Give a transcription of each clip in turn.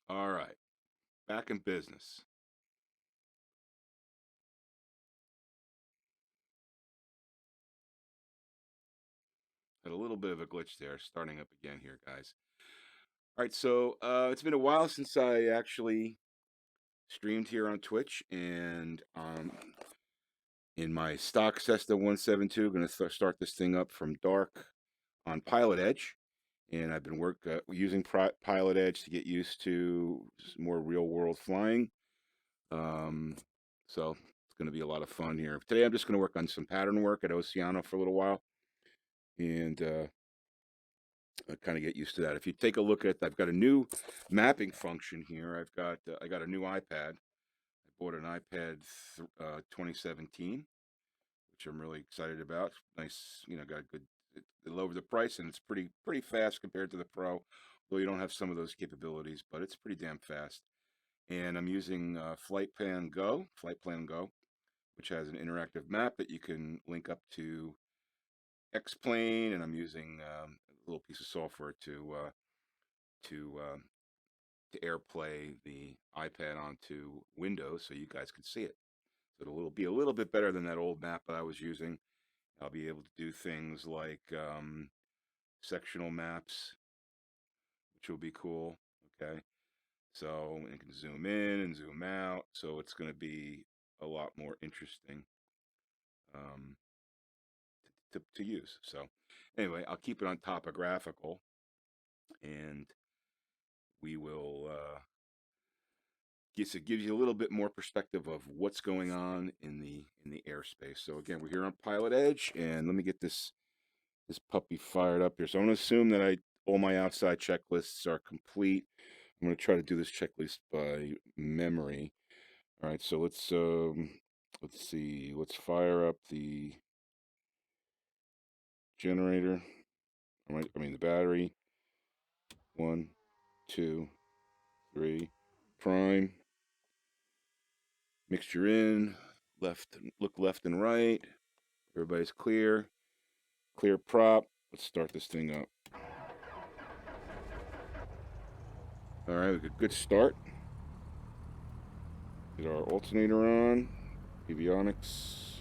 All right, back in business. Had a little bit of a glitch there, starting up again here, guys. All right, so it's been a while since I actually streamed here on Twitch, and in my stock Cessna 172, going to start this thing up from dark on PilotEdge, and I've been using PilotEdge to get used to more real world flying. So it's going to be a lot of fun here. Today, I'm just going to work on some pattern work at Oceano for a little while, and kind of get used to that. If you take a look at, I've got a new mapping function here. I got a new iPad. I bought an iPad 2017, which I'm really excited about. Nice, got a good. It lowered the price, and it's pretty fast compared to the Pro. Though you don't have some of those capabilities, but it's pretty damn fast. And I'm using Flight Plan Go, which has an interactive map that you can link up to X-Plane, and I'm using a little piece of software to to AirPlay the iPad onto Windows so you guys can see it. So it'll be a little bit better than that old map that I was using. I'll be able to do things like sectional maps, which will be cool. Okay, so you can zoom in and zoom out. So it's going to be a lot more interesting um, to use. So anyway, I'll keep it on topographical, and we will. It gives you a little bit more perspective of what's going on in the airspace. So again, we're here on PilotEdge, and let me get this puppy fired up here. So I'm going to assume that all my outside checklists are complete. I'm going to try to do this checklist by memory. All right, so let's see. Let's fire up the generator. I mean the battery. 1, 2, 3. Prime. Mixture in. Look left and right. Everybody's clear. Clear prop. Let's start this thing up. All right, we got a good start. Get our alternator on. Avionics.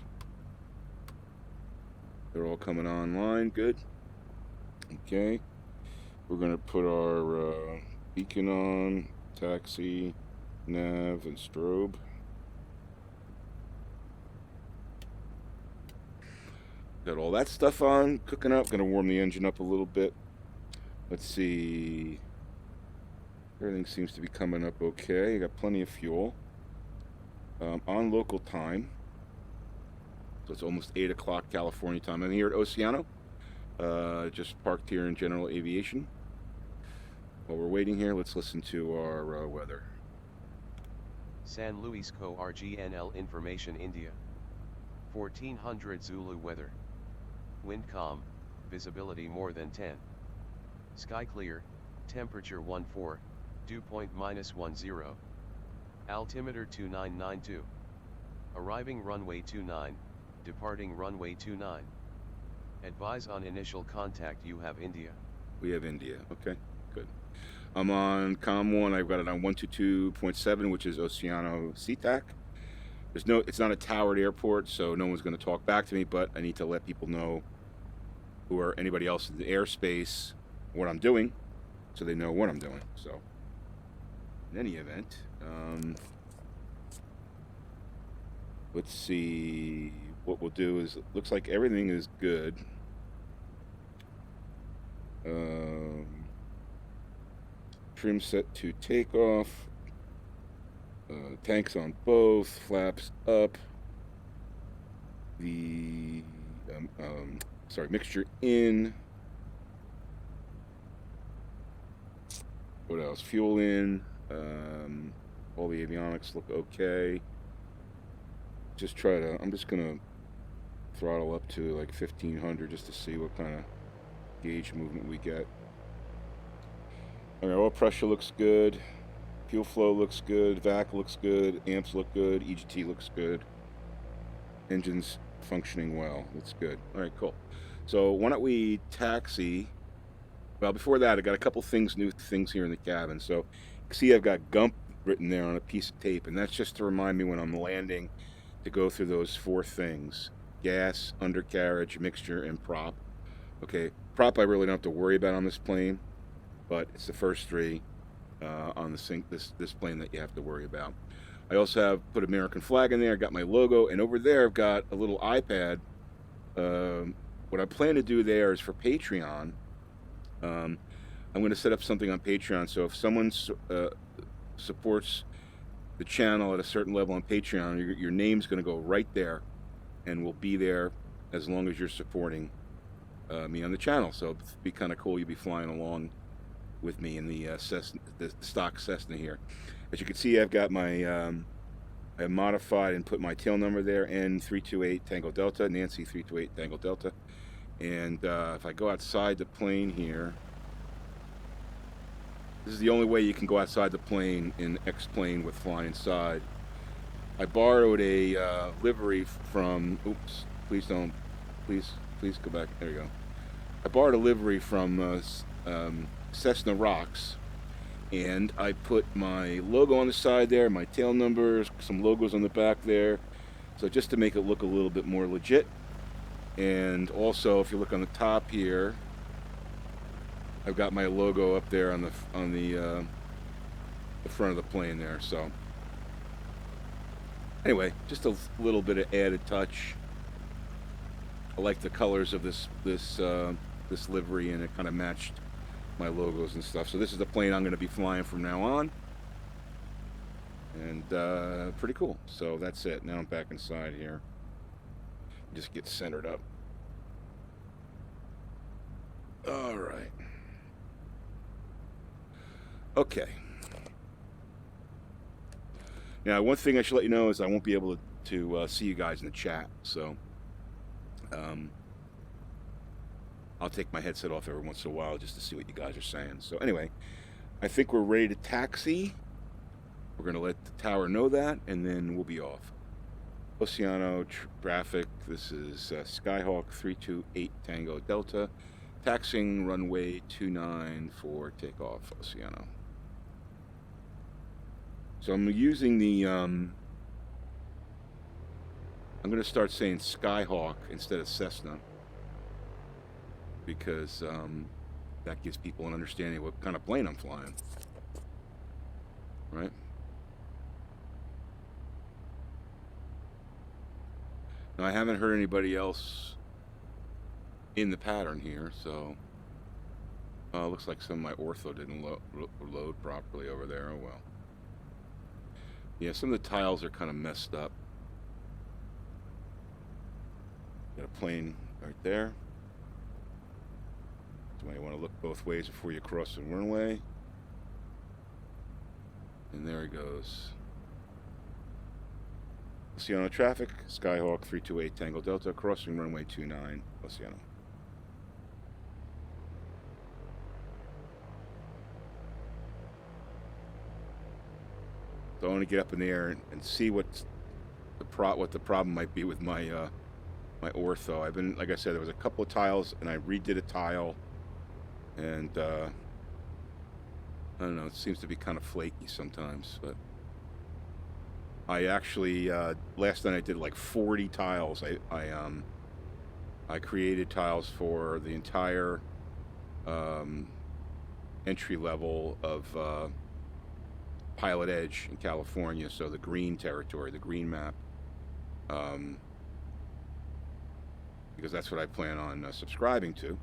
They're all coming online. Good. Okay. We're going to put our beacon on. Taxi, nav, and strobe. Got all that stuff on, cooking up. Going to warm the engine up a little bit. Let's see. Everything seems to be coming up okay. Got plenty of fuel. On local time. So it's almost 8 o'clock California time. I'm here at Oceano. Just parked here in general aviation. While we're waiting here, let's listen to our weather. San Luis Co RGNL Information India. 1400 Zulu weather. Wind calm, visibility more than 10. Sky clear, temperature 14, dew point -10. Altimeter 2992. Arriving runway 29, departing runway 29. Advise on initial contact, you have India. We have India. Okay, good. I'm on COM 1. I've got it on 122.7, which is Oceano SeaTac. It's not a towered airport, so no one's going to talk back to me, but I need to let people know anybody else in the airspace what I'm doing, so they know what I'm doing. So in any event, let's see. What we'll do is, it looks like everything is good. Trim set to takeoff. Tanks on both, flaps up. The mixture in. What else? Fuel in. All the avionics look okay. I'm just gonna throttle up to like 1500 just to see what kind of gauge movement we get. All right, oil pressure looks good. Fuel flow looks good. VAC looks good. Amps look good. EGT looks good. Engine's functioning well. That's good. All right, cool. So why don't we taxi? Well, before that, I got a couple new things here in the cabin. So See, I've got Gump written there on a piece of tape, and that's just to remind me when I'm landing to go through those 4 things: gas, undercarriage, mixture, and prop. Okay, prop I really don't have to worry about on this plane, but it's the first 3 on this plane that you have to worry about. I also have put American flag in there, got my logo, and over there I've got a little iPad. What I plan to do there is for Patreon. I'm going to set up something on Patreon, so if someone supports the channel at a certain level on Patreon, your name's going to go right there, and will be there as long as you're supporting me on the channel. So it'd be kind of cool. You'll be flying along with me in the stock Cessna here. As you can see, I've got my I modified and put my tail number there, N328 Tango Delta, Nancy 328 Tango Delta. And if I go outside the plane here, this is the only way you can go outside the plane in X-plane with FlyInside. I borrowed a livery from, oops, please don't, please go back, there you go. I borrowed a livery from Cessna Rocks, and I put my logo on the side there, my tail numbers, some logos on the back there, so just to make it look a little bit more legit. And also, if you look on the top here, I've got my logo up there on the front of the plane there. So anyway, just a little bit of added touch. I like the colors of this livery, and it kind of matched my logos and stuff. So this is the plane I'm going to be flying from now on, and pretty cool. So that's it. Now I'm back inside here. Just get centered up. All right. Okay. Now, one thing I should let you know is I won't be able to see you guys in the chat, so I'll take my headset off every once in a while just to see what you guys are saying. So anyway, I think we're ready to taxi. We're going to let the tower know that, and then we'll be off. Oceano Traffic, this is Skyhawk 328 Tango Delta, taxiing runway 29 for takeoff, Oceano. So I'm using the, I'm going to start saying Skyhawk instead of Cessna, because that gives people an understanding of what kind of plane I'm flying, right? Now, I haven't heard anybody else in the pattern here, so looks like some of my ortho didn't load properly over there. Oh well. Yeah, some of the tiles are kind of messed up. Got a plane right there. So you want to look both ways before you cross the runway. And there he goes. Oceano Traffic, Skyhawk 328 Tango Delta, crossing runway 29, Oceano. So I want to get up in the air and see what the problem might be with my my ortho. I've been, like I said, there was a couple of tiles, and I redid a tile, and I don't know, it seems to be kind of flaky sometimes, but I actually last night I did like 40 tiles. I created tiles for the entire entry level of PilotEdge in California, so the green territory, the green map, because that's what I plan on subscribing to.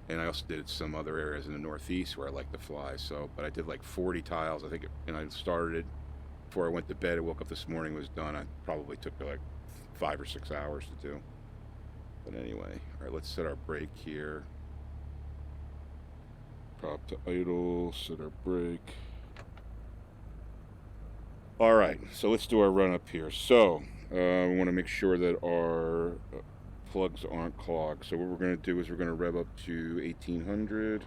And I also did some other areas in the Northeast where I like to fly. So, but I did like 40 tiles, I think, and I started it before I went to bed. I woke up this morning, it was done. I probably took like 5 or 6 hours to do. But anyway, all right, let's set our brake here. Prop to idle, set our brake. All right, so let's do our run up here. So we want to make sure that our plugs aren't clogged. So what we're going to do is we're going to rev up to 1800.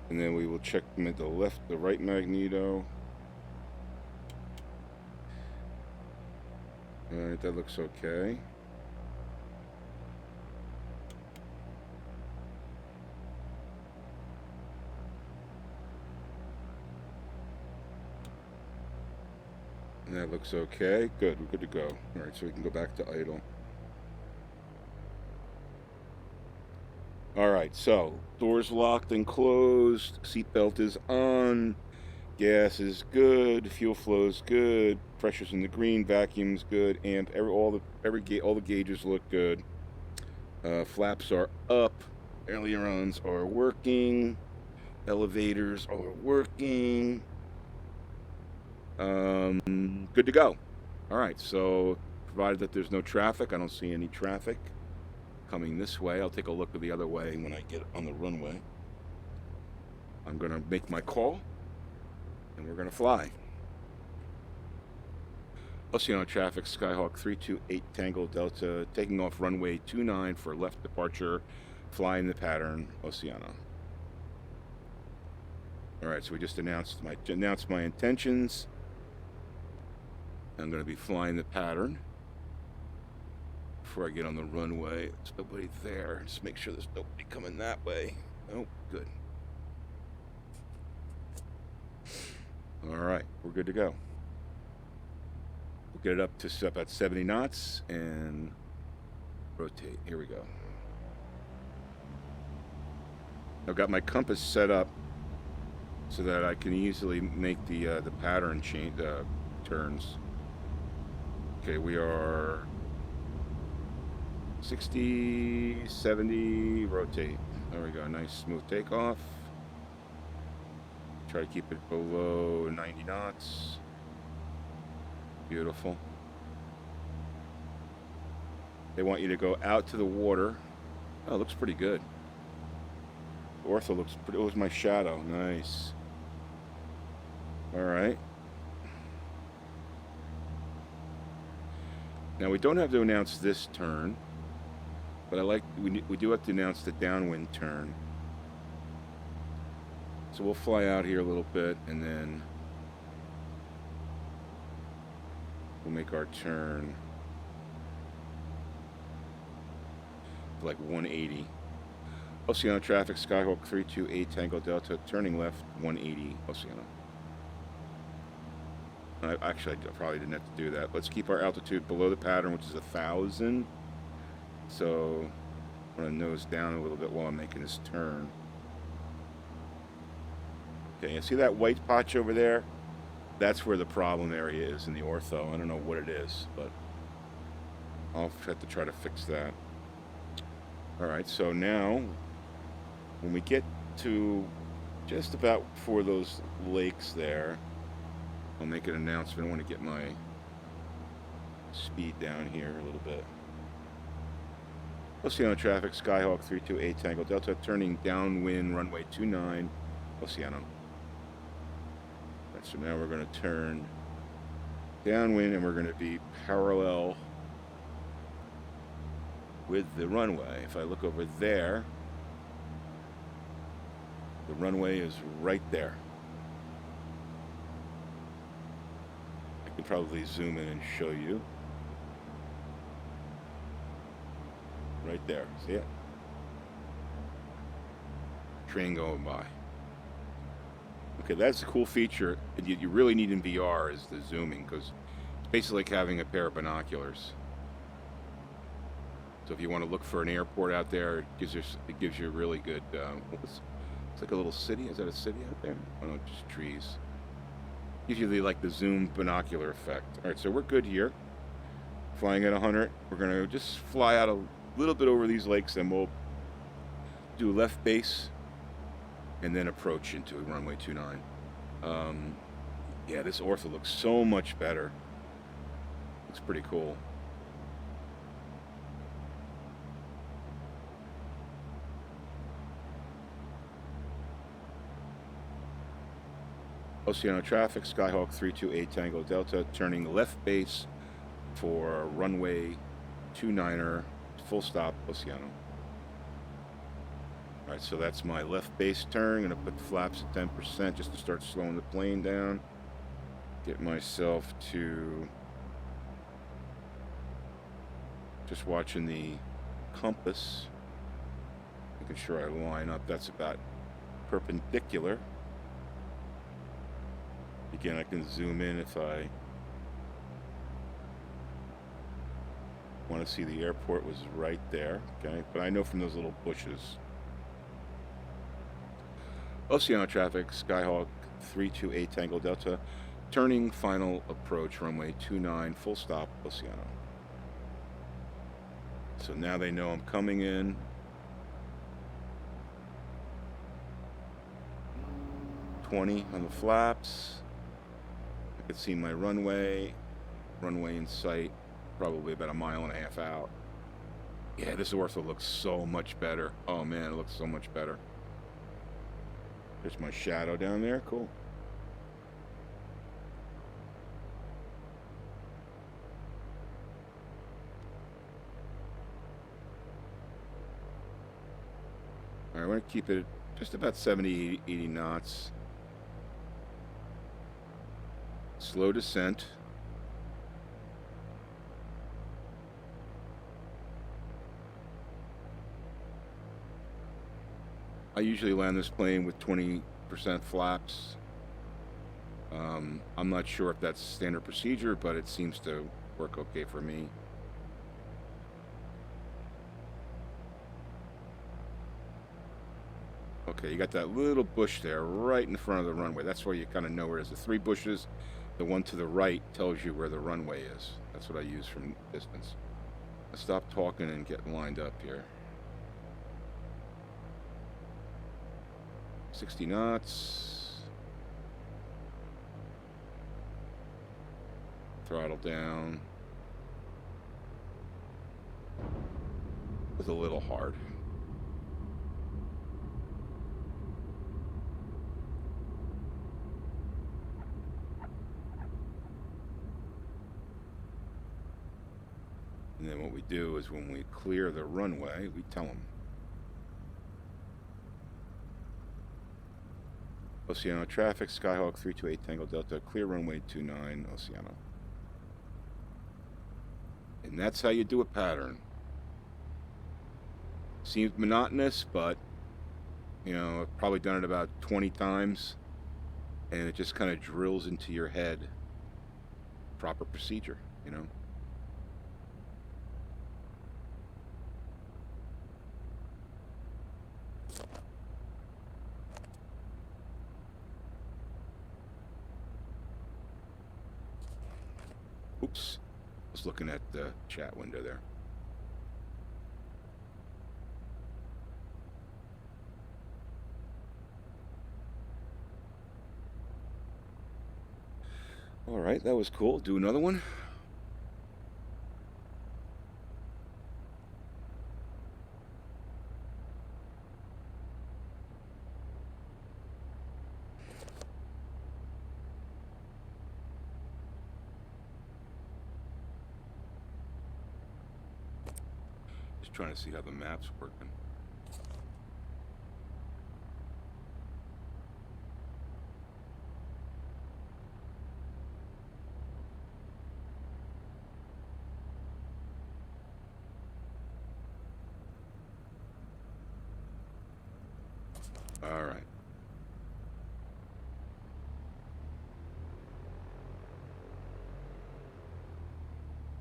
And then we will check the right magneto. All right, that looks okay. That looks okay. Good, we're good to go. All right, so we can go back to idle. All right, so doors locked and closed. Seatbelt is on. Gas is good. Fuel flow is good. Pressure's in the green. Vacuum's good. Amp. All the gauges look good. Flaps are up. Ailerons are working. Elevators are working. Good to go. All right, so provided that there's no traffic, I don't see any traffic coming this way. I'll take a look at the other way when I get on the runway. I'm going to make my call, and we're going to fly. Oceano Traffic, Skyhawk 328 Tango Delta, taking off runway 29 for left departure, flying the pattern, Oceano. All right, so we just announced my intentions. I'm going to be flying the pattern. Before I get on the runway, there's nobody there. Just make sure there's nobody coming that way. Oh, good. All right, we're good to go. We'll get it up to about 70 knots and rotate. Here we go. I've got my compass set up so that I can easily make the pattern change turns. Okay, we are 60, 70, rotate. There we go, nice smooth takeoff. Try to keep it below 90 knots. Beautiful. They want you to go out to the water. Oh, it looks pretty good. Ortho looks pretty, it was my shadow, nice. All right. Now we don't have to announce this turn, but we do have to announce the downwind turn. So we'll fly out here a little bit and then we'll make our turn like 180. Oceano Traffic, Skyhawk 328 Tango Delta, turning left 180 Oceano. Actually, I probably didn't have to do that. Let's keep our altitude below the pattern, which is 1,000. So I'm going to nose down a little bit while I'm making this turn. Okay, you see that white patch over there? That's where the problem area is in the ortho. I don't know what it is, but I'll have to try to fix that. All right, so now when we get to just about before those lakes there, I'll make an announcement. I want to get my speed down here a little bit. Oceano Traffic, Skyhawk 328 Tango Delta, turning downwind, runway 29, Oceano. Right, so now we're going to turn downwind and we're going to be parallel with the runway. If I look over there, the runway is right there. I can probably zoom in and show you. Right there, see it? Train going by. Okay, that's a cool feature. You really need in VR is the zooming, because it's basically like having a pair of binoculars. So if you want to look for an airport out there, it gives you a really good. It's like a little city. Is that a city out there? Oh no, just trees. Gives you the zoom binocular effect. All right, so we're good here. Flying at 100. We're gonna just fly out a little bit over these lakes, and we'll do left base, and then approach into runway 29. Yeah, this ortho looks so much better. Looks pretty cool. Oceano Traffic, Skyhawk 328 Tango Delta, turning left base for runway 29er, full stop, Oceano. Alright, so that's my left base turn. I'm going to put the flaps at 10% just to start slowing the plane down. Get myself to just watching the compass, making sure I line up. That's about perpendicular. Again, I can zoom in if I Want to see the airport was right there, okay? But I know from those little bushes. Oceano Traffic, Skyhawk 328 Tango Delta, turning final approach, runway 29, full stop, Oceano. So now they know I'm coming in. $20 on the flaps. I can see my runway in sight, probably about 1.5 miles out. Yeah, this ortho looks so much better. Oh man, it looks so much better. There's my shadow down there, cool. All right, I want to keep it just about 70, 80 knots. Slow descent. I usually land this plane with 20% flaps. I'm not sure if that's standard procedure, but it seems to work okay for me. Okay, you got that little bush there right in front of the runway. That's where you kind of know where it is. The 3 bushes, the one to the right tells you where the runway is. That's what I use from distance. Let's stop talking and get lined up here. 60 knots. Throttle down. It was a little hard. And then what we do is when we clear the runway, we tell them. Oceano Traffic, Skyhawk 328 Tango Delta, clear runway 29, Oceano. And that's how you do a pattern. Seems monotonous, but, you know, I've probably done it about 20 times, and it just kind of drills into your head. Proper procedure, you know. Oops, I was looking at the chat window there. All right, that was cool. Do another one. Just trying to see how the map's working. All right.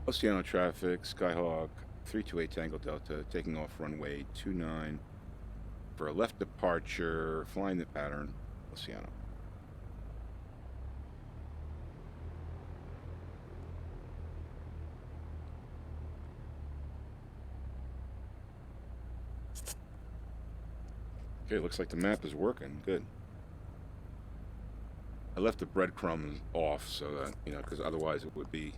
Oceano Traffic, Skyhawk 328 Tango Delta, taking off runway 29 for a left departure, flying the pattern, Oceano. Okay, looks like the map is working. Good. I left the breadcrumbs off so that, you know, because otherwise it would be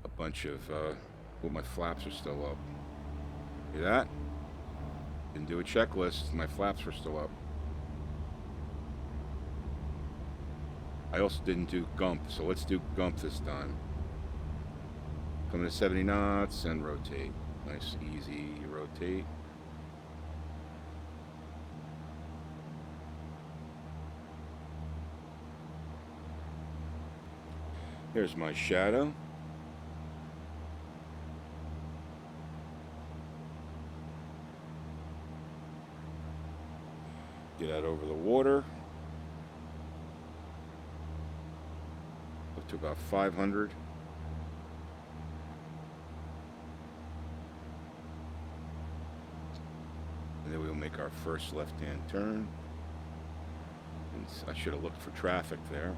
a bunch of, well, my flaps are still up. See that? Didn't do a checklist. My flaps were still up. I also didn't do gump, so let's do gump this time. Coming to 70 knots and rotate. Nice, easy rotate. There's my shadow. Get out over the water. Up to about 500. then we'll make our first left-hand turn. And I should have looked for traffic there.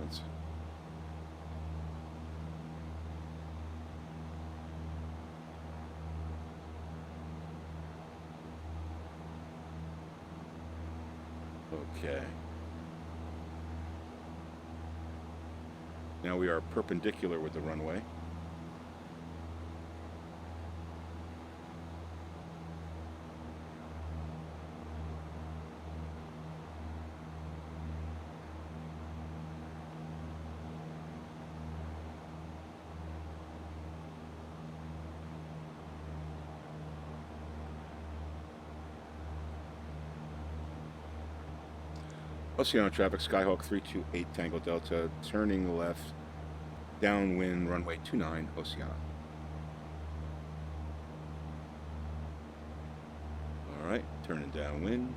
Okay. Now we are perpendicular with the runway. Oceano Traffic, Skyhawk 328 Tango Delta, turning left, downwind, runway 29, Oceano. Alright, turning downwind.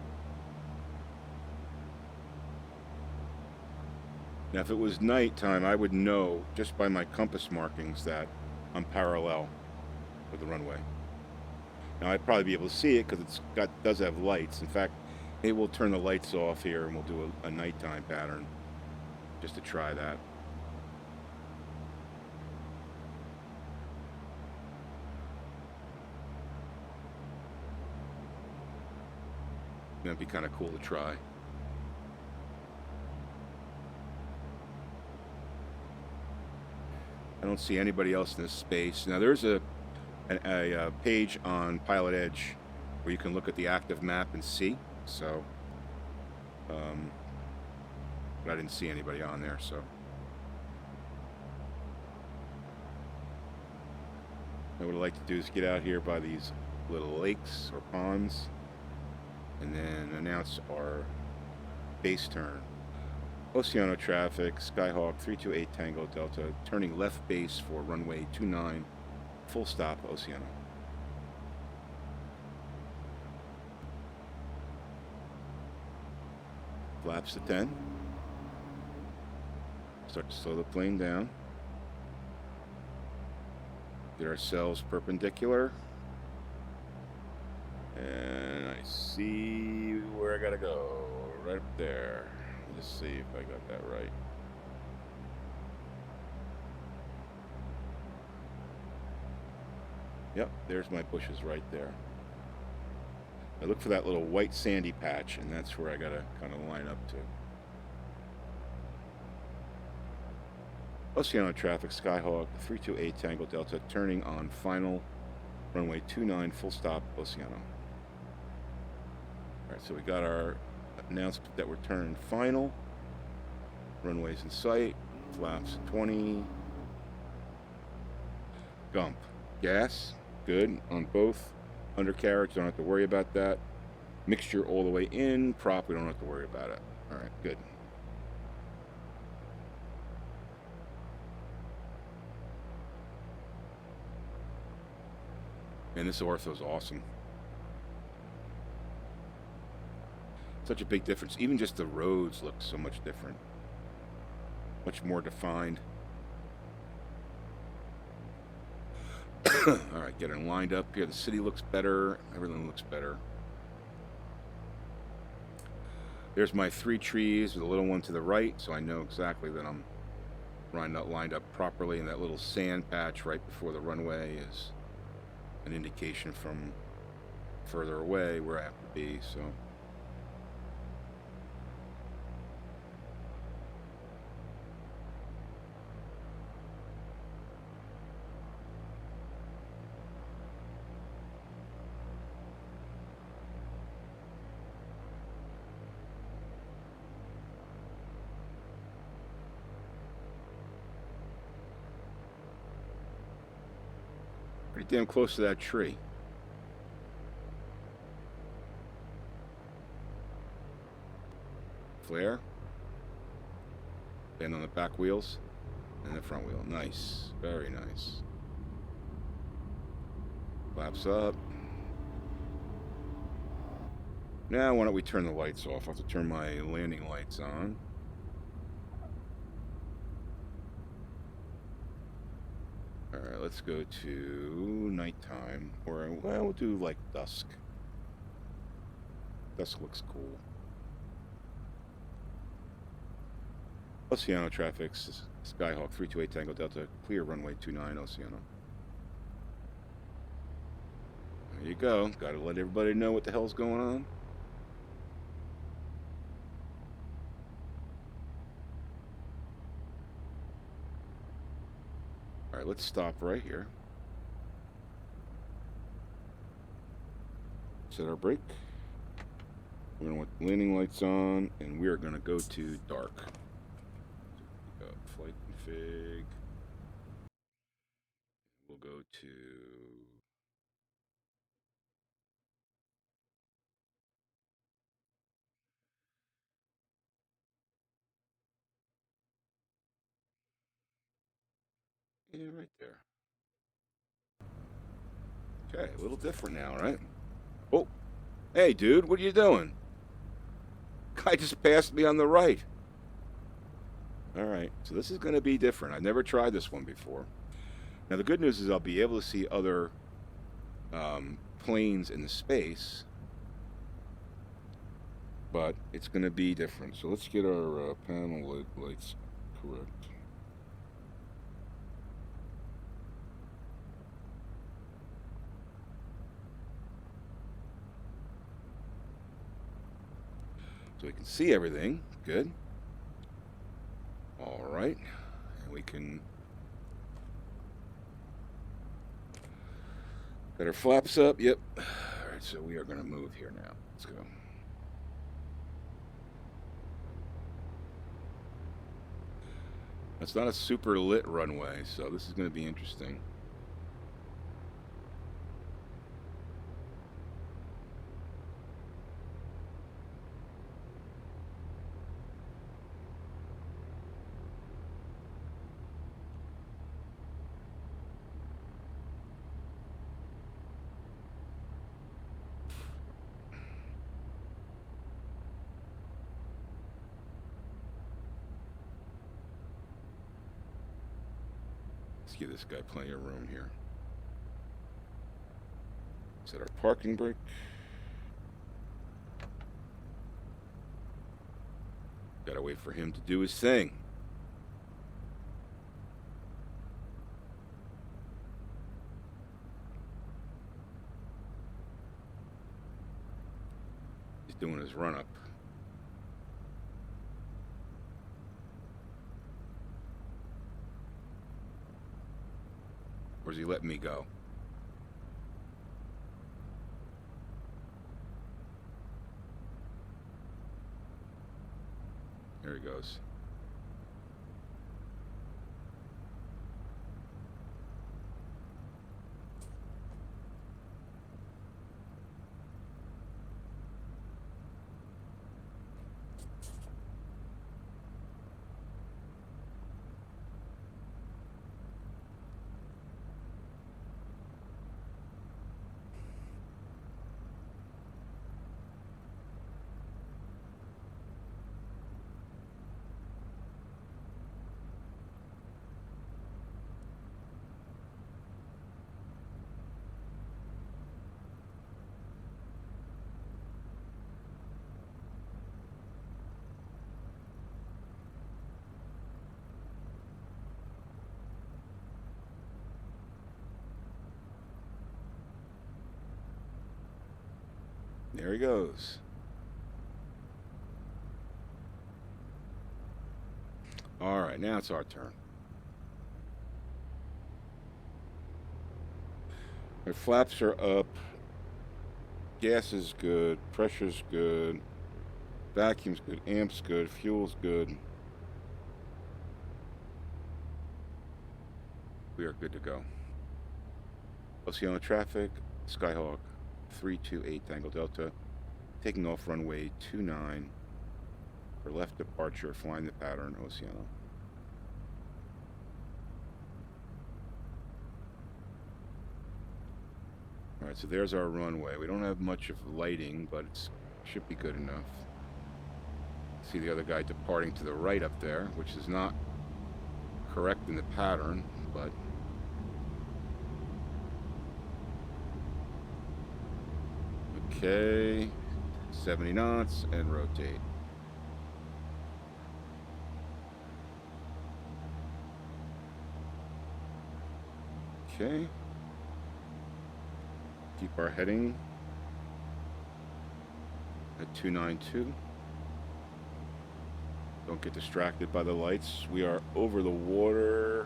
Now if it was nighttime, I would know just by my compass markings that I'm parallel with the runway. Now I'd probably be able to see it because it does have lights. In fact, maybe we'll turn the lights off here and we'll do a nighttime pattern just to try that. That'd be kind of cool to try. I don't see anybody else in this space. Now there's a page on PilotEdge where you can look at the active map and see. So, but I didn't see anybody on there, so. Now what I'd like to do is get out here by these little lakes or ponds and then announce our base turn. Oceano Traffic, Skyhawk 328 Tango Delta, turning left base for runway 29, full stop, Oceano. Flaps to 10. Start to slow the plane down. Get ourselves perpendicular. And I see where I gotta go. Right up there. Let's see if I got that right. Yep, there's my bushes right there. I look for that little white sandy patch, and that's where I gotta kind of line up to. Oceano Traffic, Skyhawk 328 Tango Delta, turning on final, runway 29, full stop, Oceano. Alright, so we got our announcement that we're turning final. Runways in sight, flaps 20. Gump. Gas, good on both. Undercarriage, don't have to worry about that. Mixture all the way in, prop, we don't have to worry about it. Alright, good. And this ortho's awesome. Such a big difference. Even just the roads look so much different. Much more defined. Alright, getting lined up here. The city looks better. Everything looks better. There's my 3 trees with a little one to the right, so I know exactly that I'm lined up properly. And that little sand patch right before the runway is an indication from further away where I have to be, so. Pretty damn close to that tree. Flare. And on the back wheels and the front wheel. Nice. Very nice. Flaps up. Now why don't we turn the lights off? I have to turn my landing lights on. Alright, let's go to nighttime, or well, we'll do like dusk. This looks cool. Oceano Traffic, Skyhawk 328 Tango Delta, clear runway 29 Oceano. There you go. Got to let everybody know what the hell's going on. All right, let's stop right here. Set our brake. We're going to want landing lights on, and we are going to go to dark. Flight config. We'll go to right there. Okay, a little different now, right? Oh, hey, dude, what are you doing? Guy just passed me on the right. All right, so this is going to be different. I've never tried this one before. Now, the good news is I'll be able to see other planes in the space, but it's going to be different. So let's get our panel lights correct. So we can see everything. Good. All right. And we can... Got our flaps up. Yep. All right, so we are going to move here now. Let's go. It's not a super lit runway, so this is going to be interesting. Let's give this guy plenty of room here. Set our parking brake. Gotta wait for him to do his thing. He's doing his run-up. Or is he letting me go? There he goes. There he goes. All right, now it's our turn. Our flaps are up. Gas is good. Pressure's good. Vacuum's good. Amp's good. Fuel's good. We are good to go. Oceano Traffic, Skyhawk 328 Tango Delta, taking off runway 29 for left departure, flying the pattern Oceano. All right, so there's our runway. We don't have much of lighting, but it should be good enough. See the other guy departing to the right up there, which is not correct in the pattern, but okay. 70 knots, and rotate. Okay. Keep our heading at 292. Don't get distracted by the lights. We are over the water.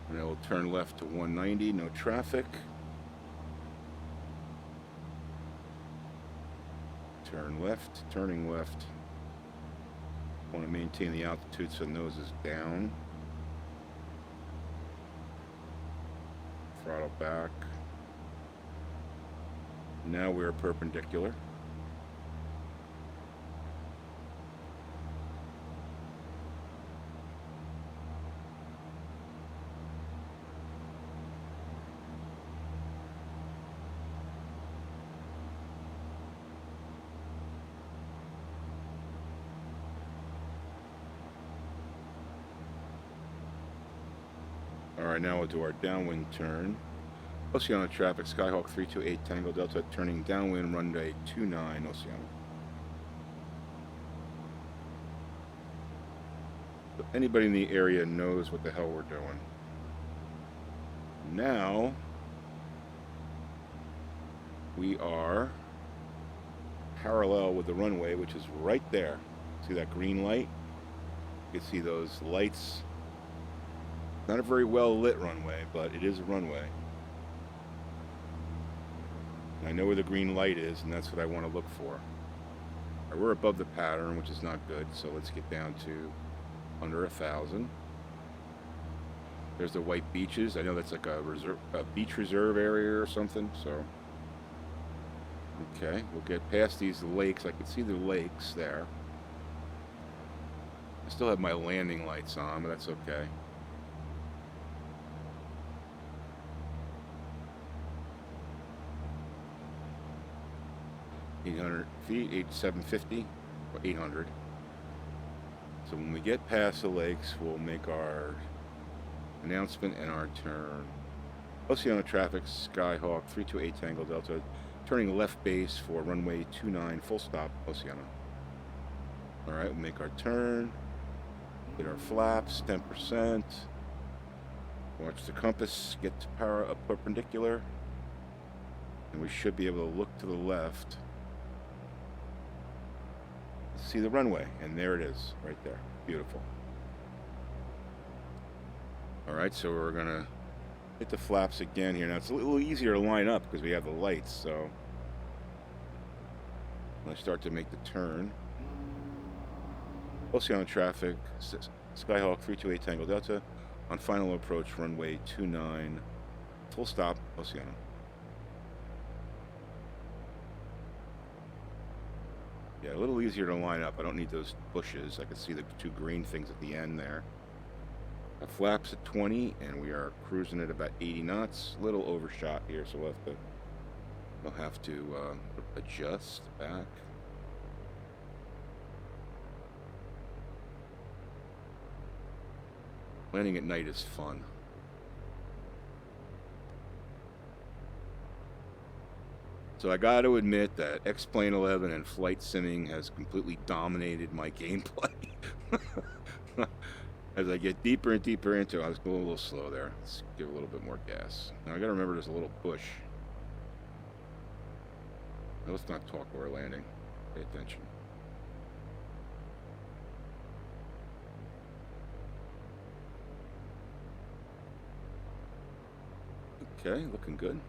And I will turn left to 190, no traffic. Turn left, turning left. Want to maintain the altitude so nose is down. Throttle back. Now we're perpendicular. Alright, now we'll do our downwind turn. Oceano Traffic, Skyhawk 328 Tango Delta, turning downwind, runway 29, Oceano. So anybody in the area knows what the hell we're doing. Now, we are parallel with the runway, which is right there. See that green light? You can see those lights. Not a very well lit runway, but it is a runway. And I know where the green light is, and that's what I want to look for. Right, we're above the pattern, which is not good, so let's get down to under 1,000. There's the white beaches. I know that's like a beach reserve area or something, so. Okay, we'll get past these lakes. I can see the lakes there. I still have my landing lights on, but that's okay. 800 feet, 750, or 800. So when we get past the lakes, we'll make our announcement and our turn. Oceano Traffic, Skyhawk 328 Tango Delta, turning left base for runway 29, full stop, Oceano. Alright, we'll make our turn, get our flaps, 10%. Watch the compass, get to power up perpendicular, and we should be able to look to the left. See the runway, and there it is, right there. Beautiful. Alright, so we're gonna hit the flaps again here. Now it's a little easier to line up because we have the lights, so when I start to make the turn. Oceano Traffic, Skyhawk 328 Tango Delta, on final approach, runway 29, full stop, Oceano. Yeah, a little easier to line up. I don't need those bushes. I can see the two green things at the end there. Our flaps at 20, and we are cruising at about 80 knots. A little overshot here, so we'll have to adjust back. Landing at night is fun. So I got to admit that X-Plane 11 and flight simming has completely dominated my gameplay. As I get deeper and deeper into it, I was going a little slow there. Let's give a little bit more gas. Now I got to remember there's a little bush. Now let's not talk while we're landing. Pay attention. Okay, looking good.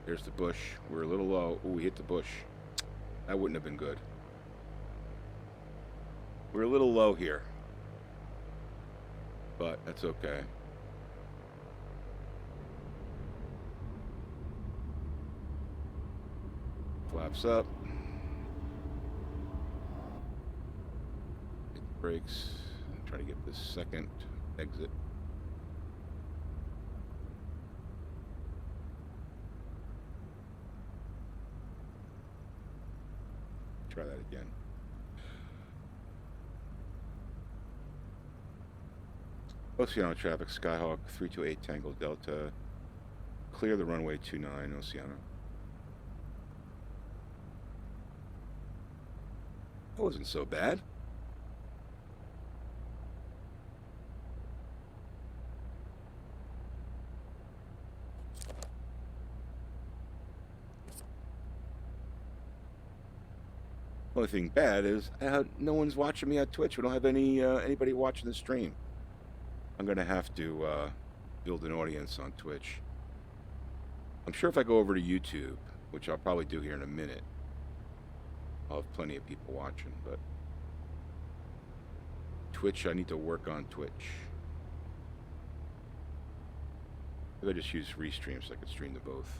There's the bush. We're a little low. Oh, we hit the bush. That wouldn't have been good. We're a little low here, but that's okay. Flaps up. Hit the brakes. Try to get this second exit. try that again. Oceano Traffic, Skyhawk 328 Tango Delta. Clear the runway 29, Oceano. That wasn't so bad. Only thing bad is no one's watching me on Twitch. We don't have anybody watching the stream. I'm gonna have to build an audience on Twitch. I'm sure if I go over to YouTube, which I'll probably do here in a minute, I'll have plenty of people watching, but Twitch, I need to work on Twitch. Maybe I just use Restream so I can stream to both.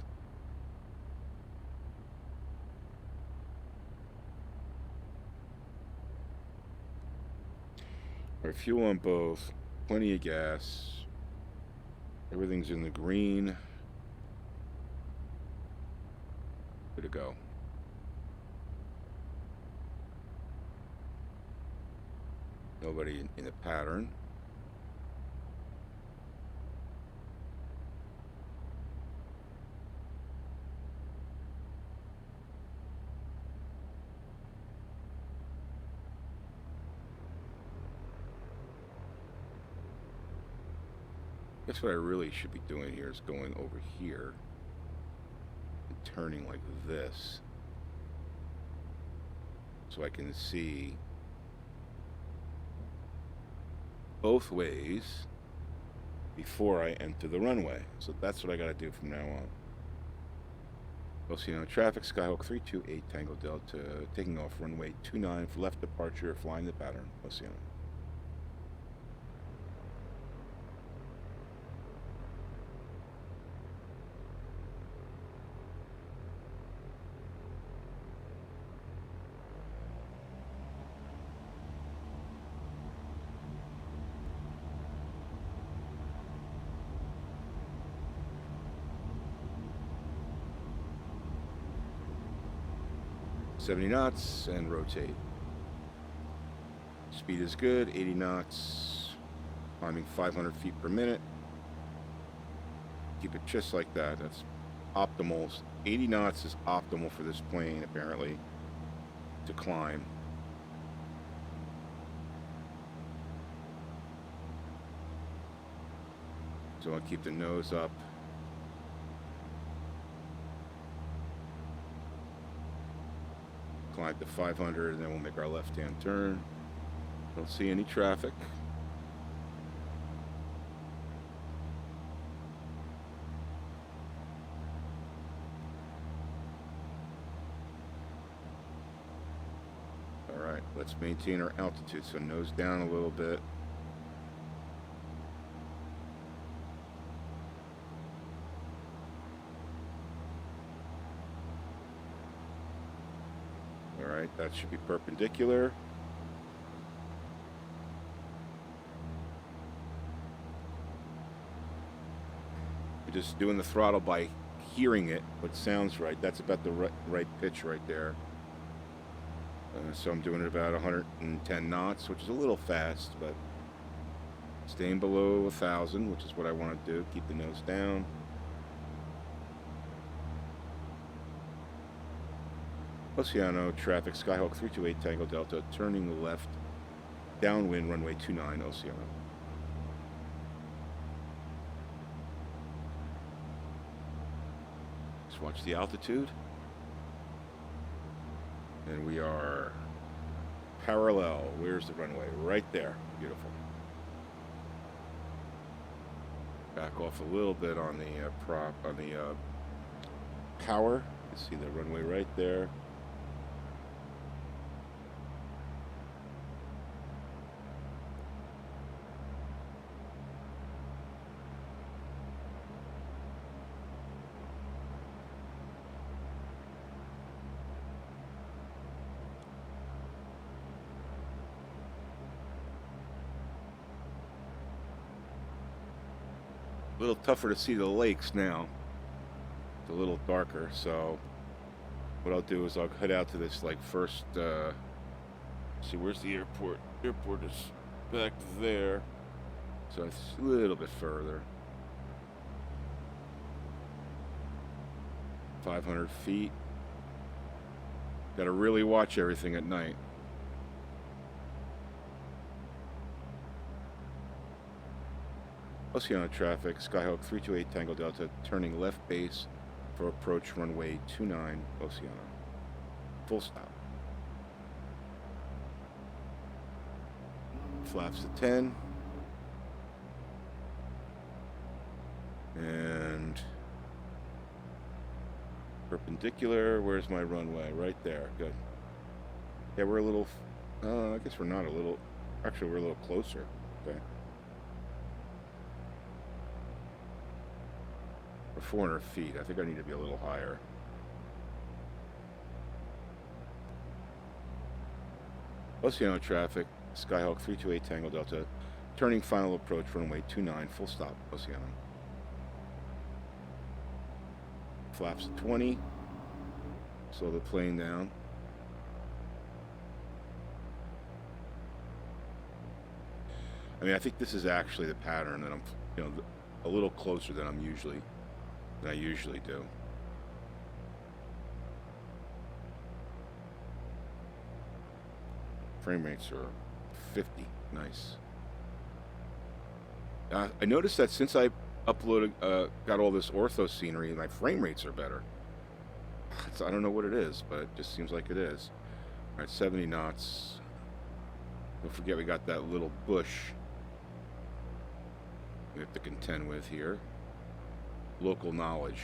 Our fuel on both, plenty of gas. Everything's in the green. Good to go. Nobody in the pattern. Guess what I really should be doing here is going over here and turning like this so I can see both ways before I enter the runway. So that's what I gotta do from now on. Oceano Traffic, Skyhawk 328 Tango Delta, taking off runway 29 for left departure, flying the pattern, Oceano. $70 knots and rotate. Speed is good, 80 knots, climbing 500 feet per minute. Keep it just like that. That's optimal. 80 knots is optimal for this plane, apparently, to climb. So I'll keep the nose up. Climb to 500, and then we'll make our left-hand turn. Don't see any traffic. All right, let's maintain our altitude. So nose down a little bit. That should be perpendicular. You're just doing the throttle by hearing it, what sounds right. That's about the right pitch right there. So I'm doing it about 110 knots, which is a little fast, but staying below 1,000, which is what I want to do. Keep the nose down. Oceano Traffic, Skyhawk 328 Tango Delta, turning left, downwind, runway 29, Oceano. Just watch the altitude. And we are parallel. Where's the runway? Right there. Beautiful. Back off a little bit on the power. You see the runway right there. A little tougher to see the lakes now. It's a little darker, so what I'll do is I'll head out to this like first. See, where's the airport? Airport is back there, so it's a little bit further. 500 feet. Got to really watch everything at night. Oceano Traffic, Skyhawk 328 Tango Delta, turning left base for approach runway 29, Oceano. Full stop. Flaps to 10. And perpendicular, where's my runway? Right there, good. Yeah, we're a little, I guess we're not a little, actually we're a little closer, okay. We're 400 feet, I think I need to be a little higher. Oceano Traffic, Skyhawk 328 Tango Delta, turning final approach runway 29, full stop, Oceano. Flaps to 20, slow the plane down. I mean, I think this is actually the pattern that I'm, you know, a little closer than I usually do. Frame rates are 50, nice. I noticed that since I uploaded, got all this ortho scenery, my frame rates are better. I don't know what it is, but it just seems like it is. All right, 70 knots. Don't forget we got that little bush we have to contend with here. Local knowledge.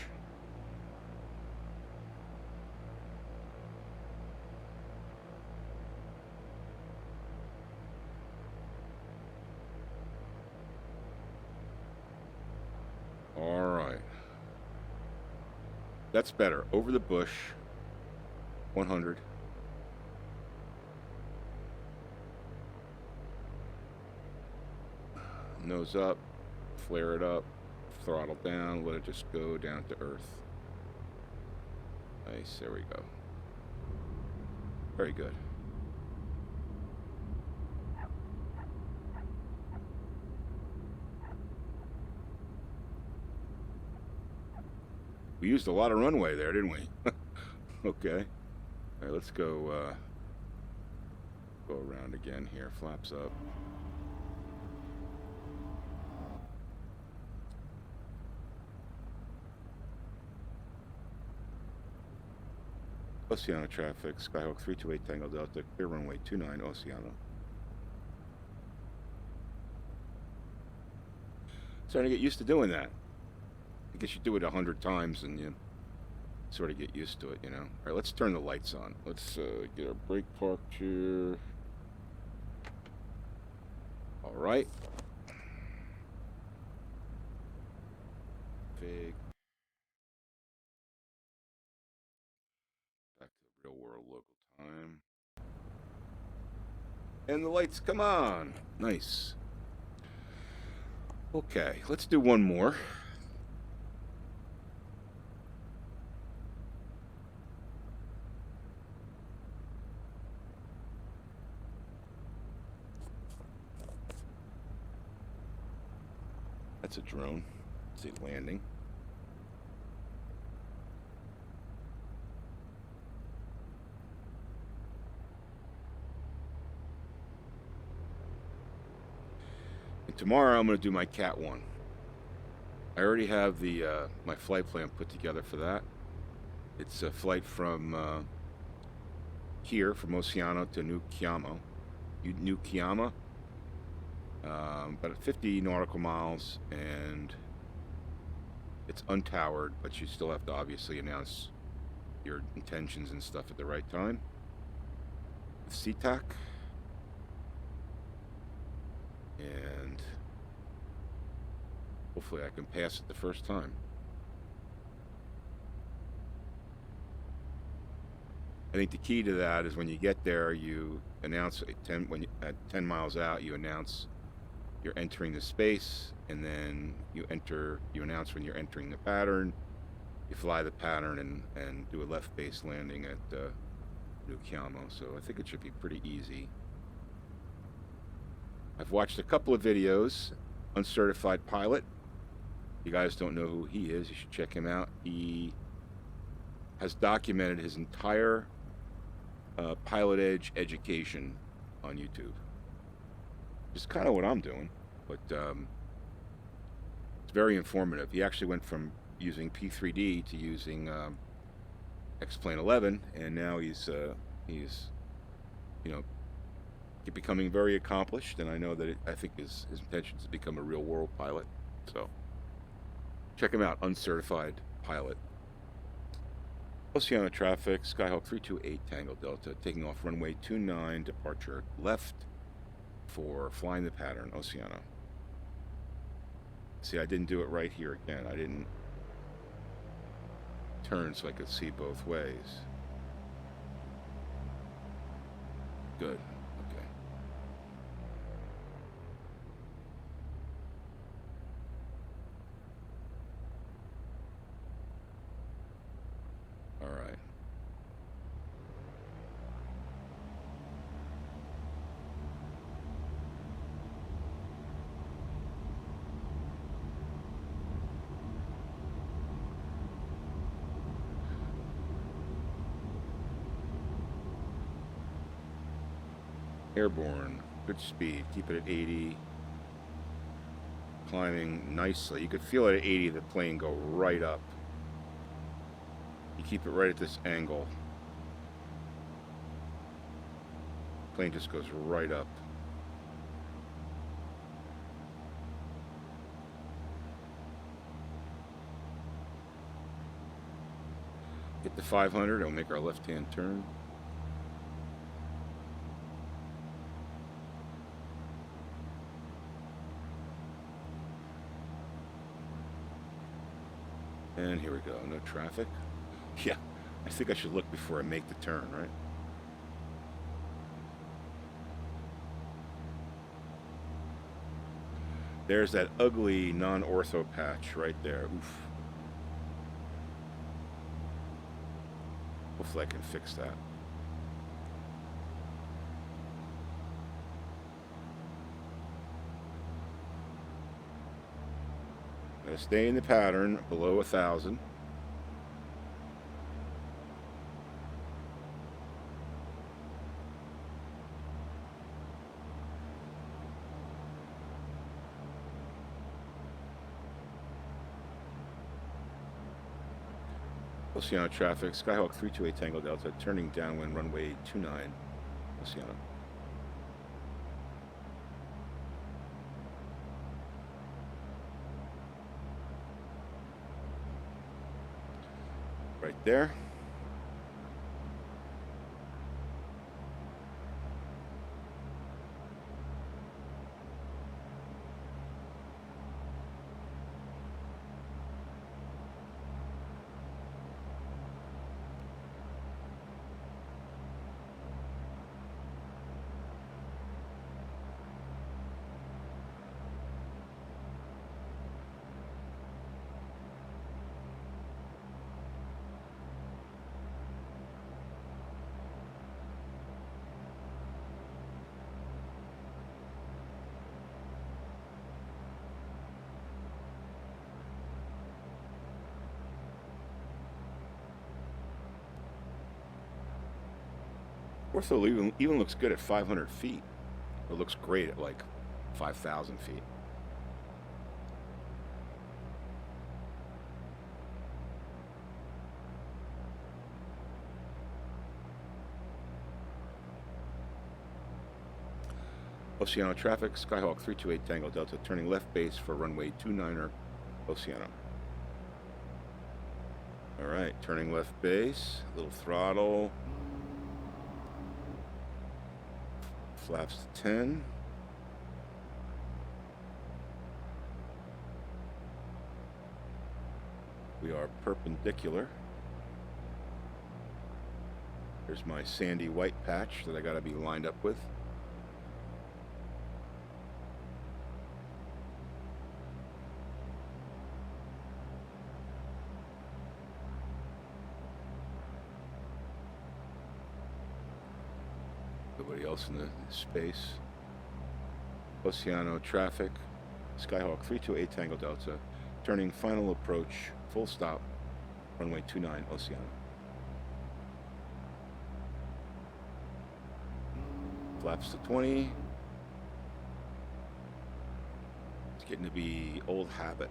All right. That's better. Over the bush. 100. Nose up. Flare it up. Throttle down. Let it just go down to earth. Nice. There we go. Very good. We used a lot of runway there, didn't we? Okay. All right, let's go around again here. Flaps up. Oceano Traffic, Skyhawk 328 Tango Delta, clear runway 29, Oceano. Starting to get used to doing that. I guess you do it 100 times and you sort of get used to it, you know. All right, let's turn the lights on. Let's get our brake parked here. All right. Big. Back to the real world local time. And the lights come on. Nice. Okay, let's do one more. That's a drone. It's a landing. And tomorrow I'm going to do my Cat 1. I already have the my flight plan put together for that. It's a flight from here, from Oceano to New Kiama. About 50 nautical miles, and it's untowered, but you still have to obviously announce your intentions and stuff at the right time. SeaTac, and hopefully I can pass it the first time. I think the key to that is when you get there, you announce at 10 miles out, you announce you're entering the space, and then you announce when you're entering the pattern. you fly the pattern and do a left base landing at Oceano. So I think it should be pretty easy. I've watched a couple of videos. Uncertified pilot. If you guys don't know who he is, you should check him out. He has documented his entire PilotEdge education on YouTube. It's kind of what I'm doing, but it's very informative. He actually went from using P3D to using X-Plane 11, and now he's you know, becoming very accomplished. And I know that I think his intention is to become a real world pilot. So check him out, Uncertified Pilot. Oceano Traffic, Skyhawk 328 Tango Delta, taking off runway 29, departure left for flying the pattern, Oceano. See, I didn't do it right here again. I didn't turn so I could see both ways. Good. Okay. All right. Airborne, good speed, keep it at 80, climbing nicely. You could feel it at 80, the plane go right up. You keep it right at this angle. Plane just goes right up. Hit the 500, it'll make our left-hand turn. And here we go, no traffic. Yeah, I think I should look before I make the turn, right? There's that ugly non-ortho patch right there. Oof. Hopefully I can fix that. Gotta stay in the pattern below 1,000. Oceano Traffic, Skyhawk 328 Tango Delta, turning downwind runway 29, Oceano. Right there. Ortho even looks good at 500 feet. It looks great at like 5,000 feet. Oceano Traffic, Skyhawk 328 Tango Delta, turning left base for runway 29er, Oceano. All right, turning left base, little throttle. Flaps to 10. We are perpendicular. Here's my sandy white patch that I gotta be lined up with. Nobody else in the space. Oceano Traffic, Skyhawk 328 Tango Delta, turning final approach, full stop, runway 29 Oceano. Flaps to 20. It's getting to be old habit.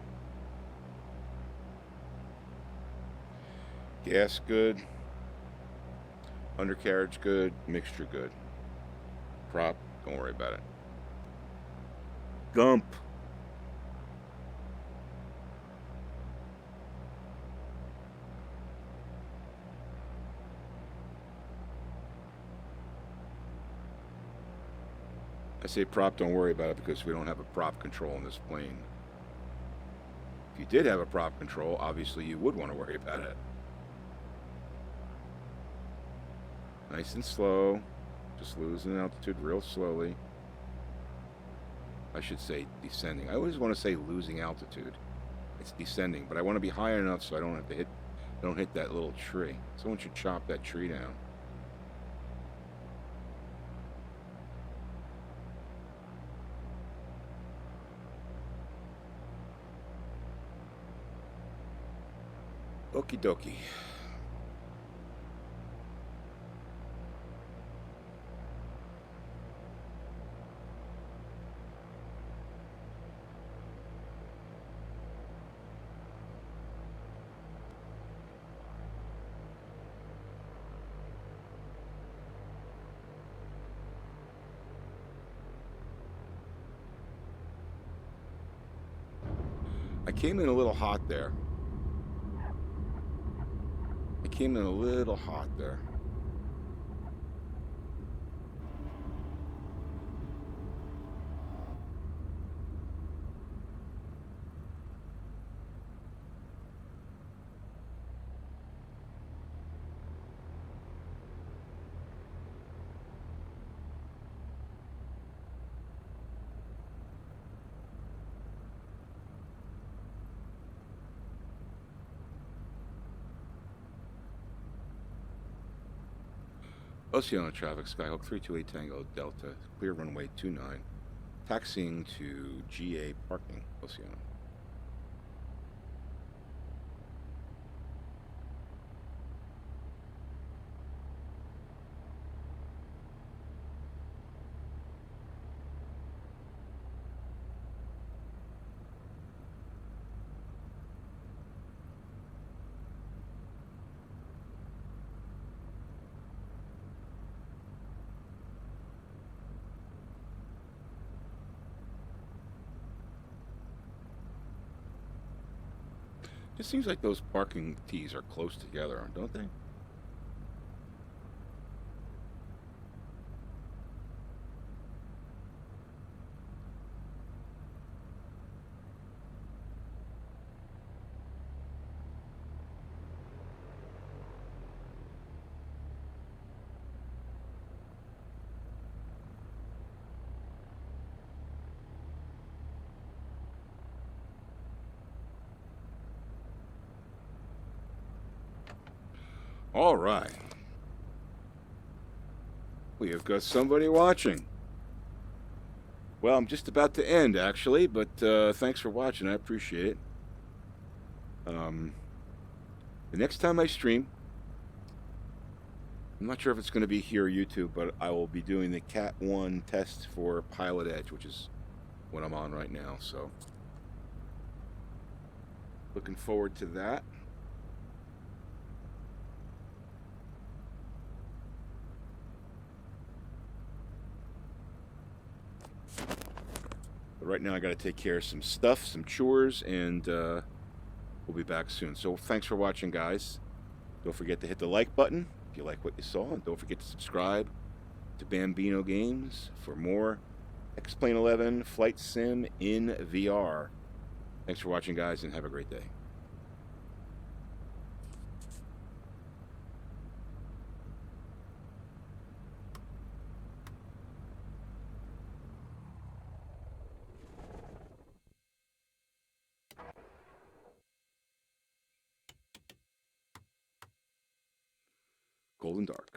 Gas good. Undercarriage good. Mixture good. Prop, don't worry about it. Gump. I say prop, don't worry about it because we don't have a prop control in this plane. If you did have a prop control, obviously you would want to worry about it. Nice and slow. Just losing altitude real slowly. I should say descending. I always want to say losing altitude. It's descending, but I want to be high enough so I don't have to hit that little tree. Someone should chop that tree down. Okie dokie. I came in a little hot there. Oceano Traffic, Skyhawk 328 Tango Delta, clear runway 29, taxiing to GA parking, Oceano. It seems like those parking tees are close together, don't they? All right. We have got somebody watching. Well, I'm just about to end, actually, but thanks for watching. I appreciate it. The next time I stream, I'm not sure if it's going to be here or YouTube, but I will be doing the Cat 1 test for PilotEdge, which is what I'm on right now. So, looking forward to that. But right now I got to take care of some stuff, some chores, and we'll be back soon. So thanks for watching, guys. Don't forget to hit the like button if you like what you saw, and don't forget to subscribe to Bambino Games for more X-Plane 11 Flight Sim in VR. Thanks for watching, guys, and have a great day. Golden Dark.